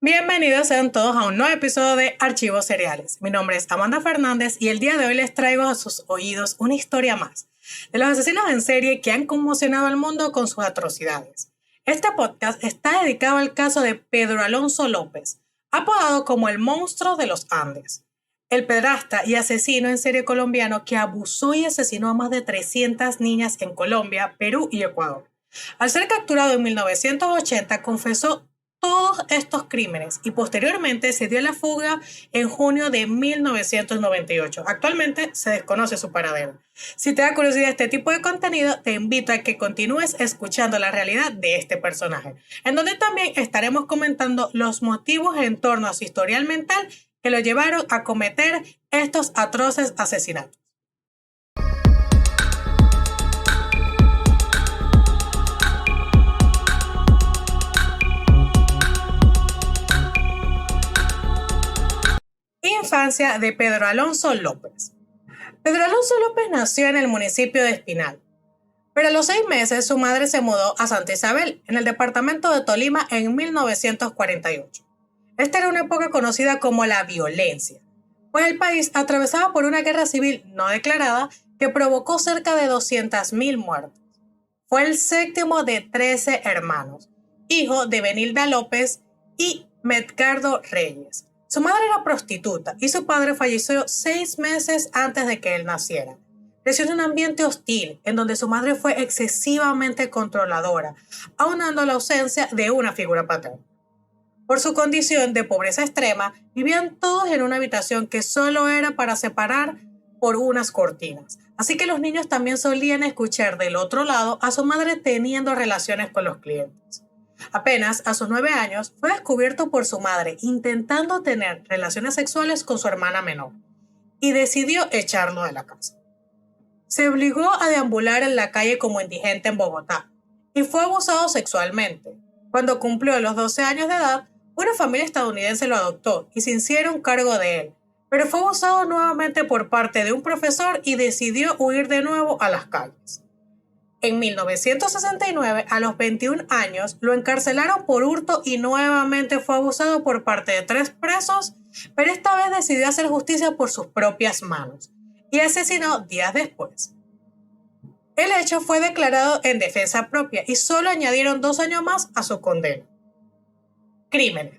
Bienvenidos sean todos a un nuevo episodio de Archivos Seriales. Mi nombre es Amanda Fernández y el día de hoy les traigo a sus oídos una historia más de los asesinos en serie que han conmocionado al mundo con sus atrocidades. Este podcast está dedicado al caso de Pedro Alonso López, apodado como el monstruo de los Andes, el pederasta y asesino en serie colombiano que abusó y asesinó a más de 300 niñas en Colombia, Perú y Ecuador. Al ser capturado en 1980, confesó todos estos crímenes y posteriormente se dio la fuga en junio de 1998. Actualmente se desconoce su paradero. Si te da curiosidad este tipo de contenido, te invito a que continúes escuchando la realidad de este personaje, en donde también estaremos comentando los motivos en torno a su historial mental que lo llevaron a cometer estos atroces asesinatos. Infancia de Pedro Alonso López. Pedro Alonso López nació en el municipio de Espinal, pero a los 6 meses su madre se mudó a Santa Isabel, en el departamento de Tolima, en 1948. Esta era una época conocida como la violencia, pues el país atravesaba por una guerra civil no declarada que provocó cerca de 200.000 muertes. Fue el séptimo de 13 hermanos, hijo de Benilda López y Medgardo Reyes. Su madre era prostituta y su padre falleció 6 meses antes de que él naciera. Creció en un ambiente hostil en donde su madre fue excesivamente controladora, aunando la ausencia de una figura paterna. Por su condición de pobreza extrema, vivían todos en una habitación que solo era para separar por unas cortinas. Así que los niños también solían escuchar del otro lado a su madre teniendo relaciones con los clientes. Apenas a sus 9 años fue descubierto por su madre intentando tener relaciones sexuales con su hermana menor y decidió echarlo de la casa. Se obligó a deambular en la calle como indigente en Bogotá y fue abusado sexualmente. Cuando cumplió los 12 años de edad, una familia estadounidense lo adoptó y se hicieron cargo de él, pero fue abusado nuevamente por parte de un profesor y decidió huir de nuevo a las calles. En 1969, a los 21 años, lo encarcelaron por hurto y nuevamente fue abusado por parte de 3 presos, pero esta vez decidió hacer justicia por sus propias manos y asesinó días después. El hecho fue declarado en defensa propia y solo añadieron 2 años más a su condena. Crímenes.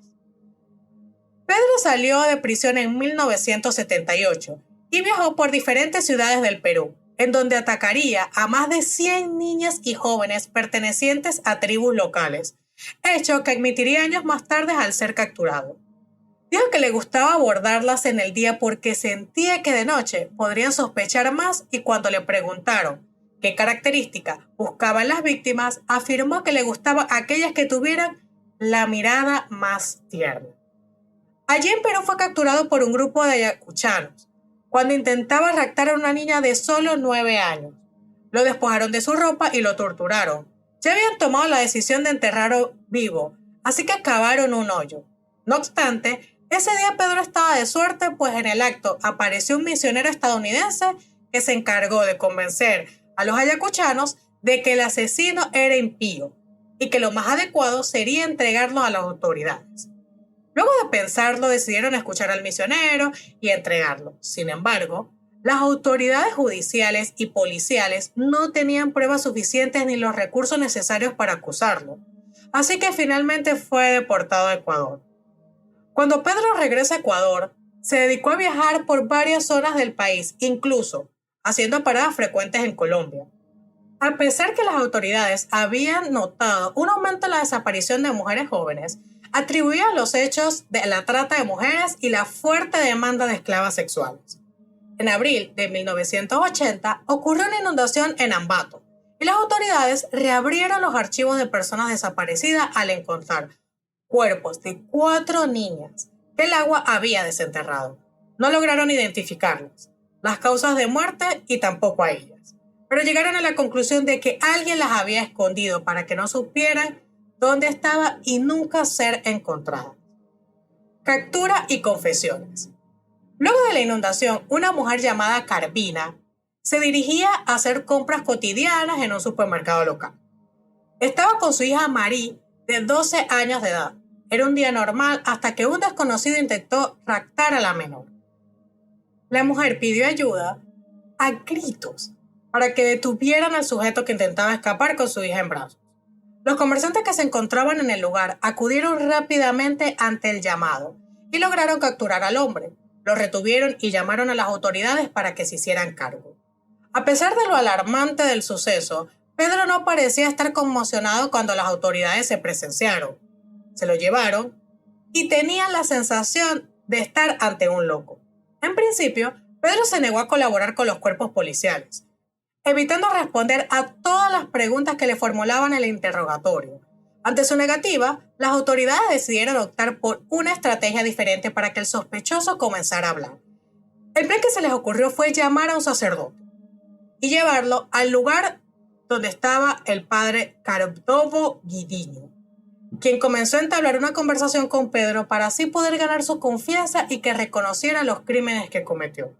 Pedro salió de prisión en 1978 y viajó por diferentes ciudades del Perú, en donde atacaría a más de 100 niñas y jóvenes pertenecientes a tribus locales, hecho que admitiría años más tarde al ser capturado. Dijo que le gustaba abordarlas en el día porque sentía que de noche podrían sospechar más y cuando le preguntaron qué característica buscaban las víctimas, afirmó que le gustaban aquellas que tuvieran la mirada más tierna. Allí en Perú fue capturado por un grupo de ayacuchanos cuando intentaba raptar a una niña de solo 9 años. Lo despojaron de su ropa y lo torturaron. Ya habían tomado la decisión de enterrarlo vivo, así que cavaron un hoyo. No obstante, ese día Pedro estaba de suerte, pues en el acto apareció un misionero estadounidense que se encargó de convencer a los ayacuchanos de que el asesino era impío y que lo más adecuado sería entregarlo a las autoridades. Luego de pensarlo, decidieron escuchar al misionero y entregarlo. Sin embargo, las autoridades judiciales y policiales no tenían pruebas suficientes ni los recursos necesarios para acusarlo, así que finalmente fue deportado a Ecuador. Cuando Pedro regresa a Ecuador, se dedicó a viajar por varias zonas del país, incluso haciendo paradas frecuentes en Colombia. A pesar que las autoridades habían notado un aumento en la desaparición de mujeres jóvenes, atribuían los hechos de la trata de mujeres y la fuerte demanda de esclavas sexuales. En abril de 1980 ocurrió una inundación en Ambato y las autoridades reabrieron los archivos de personas desaparecidas al encontrar cuerpos de 4 niñas que el agua había desenterrado. No lograron identificarlas, las causas de muerte y tampoco a ellas, pero llegaron a la conclusión de que alguien las había escondido para que no supieran dónde estaba y nunca ser encontrada. Captura y confesiones. Luego de la inundación, una mujer llamada Carvina se dirigía a hacer compras cotidianas en un supermercado local. Estaba con su hija Marie, de 12 años de edad. era un día normal hasta que un desconocido intentó raptar a la menor. La mujer pidió ayuda a gritos para que detuvieran al sujeto que intentaba escapar con su hija en brazos. Los comerciantes que se encontraban en el lugar acudieron rápidamente ante el llamado y lograron capturar al hombre. Lo retuvieron y llamaron a las autoridades para que se hicieran cargo. A pesar de lo alarmante del suceso, Pedro no parecía estar conmocionado cuando las autoridades se presenciaron. Se lo llevaron y tenía la sensación de estar ante un loco. En principio, Pedro se negó a colaborar con los cuerpos policiales, evitando responder a todas las preguntas que le formulaban en el interrogatorio. Ante su negativa, las autoridades decidieron optar por una estrategia diferente para que el sospechoso comenzara a hablar. El plan que se les ocurrió fue llamar a un sacerdote y llevarlo al lugar donde estaba el padre Cardovo Guidiño, quien comenzó a entablar una conversación con Pedro para así poder ganar su confianza y que reconociera los crímenes que cometió.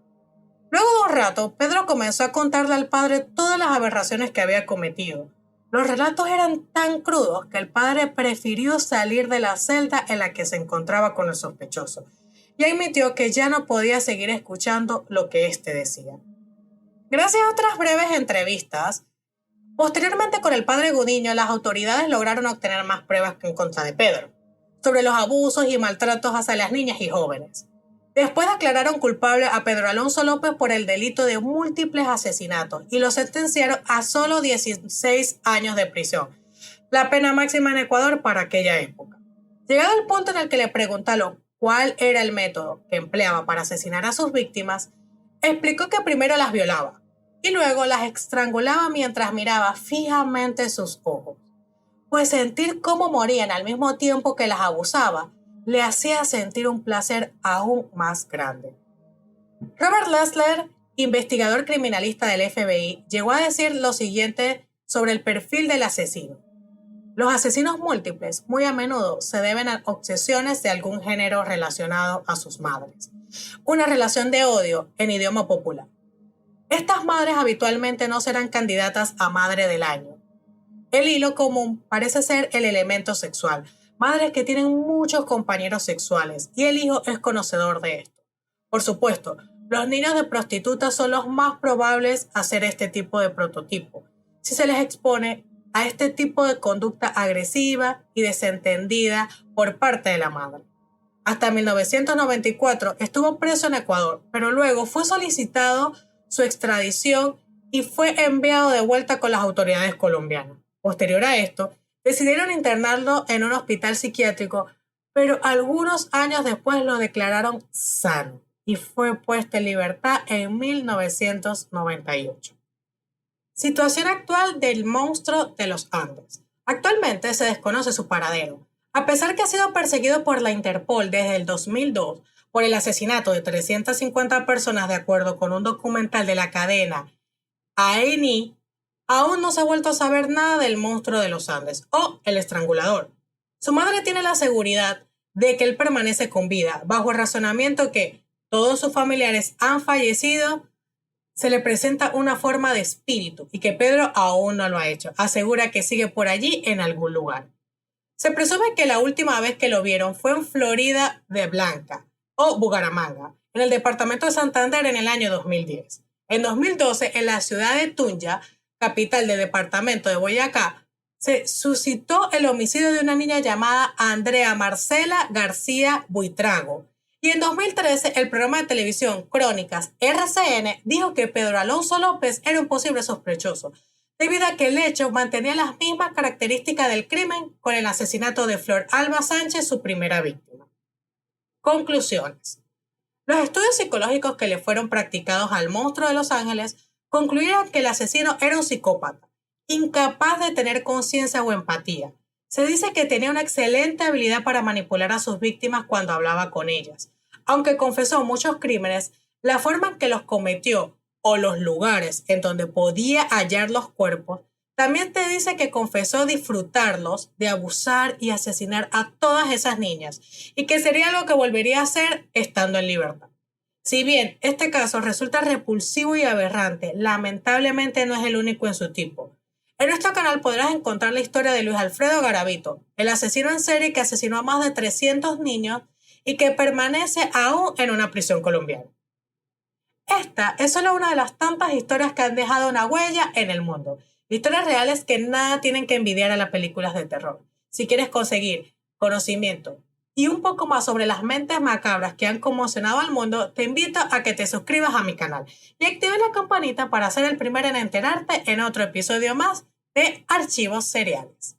Luego de un rato, Pedro comenzó a contarle al padre todas las aberraciones que había cometido. Los relatos eran tan crudos que el padre prefirió salir de la celda en la que se encontraba con el sospechoso y admitió que ya no podía seguir escuchando lo que éste decía. Gracias a otras breves entrevistas, posteriormente con el padre Gudiño, las autoridades lograron obtener más pruebas en contra de Pedro, sobre los abusos y maltratos hacia las niñas y jóvenes. Después declararon culpable a Pedro Alonso López por el delito de múltiples asesinatos y lo sentenciaron a solo 16 años de prisión, la pena máxima en Ecuador para aquella época. Llegado el punto en el que le preguntaron cuál era el método que empleaba para asesinar a sus víctimas, explicó que primero las violaba y luego las estrangulaba mientras miraba fijamente sus ojos, pues sentir cómo morían al mismo tiempo que las abusaba le hacía sentir un placer aún más grande. Robert Lessler, investigador criminalista del FBI, llegó a decir lo siguiente sobre el perfil del asesino. Los asesinos múltiples muy a menudo se deben a obsesiones de algún género relacionado a sus madres. Una relación de odio en idioma popular. Estas madres habitualmente no serán candidatas a madre del año. El hilo común parece ser el elemento sexual. Madres que tienen muchos compañeros sexuales y el hijo es conocedor de esto. Por supuesto, los niños de prostitutas son los más probables a ser este tipo de prototipo, si se les expone a este tipo de conducta agresiva y desentendida por parte de la madre. Hasta 1994 estuvo preso en Ecuador, pero luego fue solicitado su extradición y fue enviado de vuelta con las autoridades colombianas. Posterior a esto, decidieron internarlo en un hospital psiquiátrico, pero algunos años después lo declararon sano y fue puesto en libertad en 1998. Situación actual del monstruo de los Andes. Actualmente se desconoce su paradero. A pesar que ha sido perseguido por la Interpol desde el 2002 por el asesinato de 350 personas de acuerdo con un documental de la cadena A&E, aún no se ha vuelto a saber nada del monstruo de los Andes o el estrangulador. Su madre tiene la seguridad de que él permanece con vida, bajo el razonamiento que todos sus familiares han fallecido. Se le presenta una forma de espíritu y que Pedro aún no lo ha hecho. Asegura que sigue por allí en algún lugar. Se presume que la última vez que lo vieron fue en Florida de Blanca o Bucaramanga, en el departamento de Santander en el año 2010. En 2012, en la ciudad de Tunja, capital del departamento de Boyacá, se suscitó el homicidio de una niña llamada Andrea Marcela García Buitrago. Y en 2013, el programa de televisión Crónicas RCN dijo que Pedro Alonso López era un posible sospechoso, debido a que el hecho mantenía las mismas características del crimen con el asesinato de Flor Alba Sánchez, su primera víctima. Conclusiones. Los estudios psicológicos que le fueron practicados al monstruo de Los Ángeles concluyeron que el asesino era un psicópata, incapaz de tener conciencia o empatía. Se dice que tenía una excelente habilidad para manipular a sus víctimas cuando hablaba con ellas. Aunque confesó muchos crímenes, la forma en que los cometió o los lugares en donde podía hallar los cuerpos, también te dice que confesó disfrutarlos de abusar y asesinar a todas esas niñas y que sería algo que volvería a hacer estando en libertad. Si bien este caso resulta repulsivo y aberrante, lamentablemente no es el único en su tipo. En nuestro canal podrás encontrar la historia de Luis Alfredo Garavito, el asesino en serie que asesinó a más de 300 niños y que permanece aún en una prisión colombiana. Esta es solo una de las tantas historias que han dejado una huella en el mundo. Historias reales que nada tienen que envidiar a las películas de terror. Si quieres conseguir conocimiento y un poco más sobre las mentes macabras que han conmocionado al mundo, te invito a que te suscribas a mi canal y actives la campanita para ser el primero en enterarte en otro episodio más de Archivos Seriales.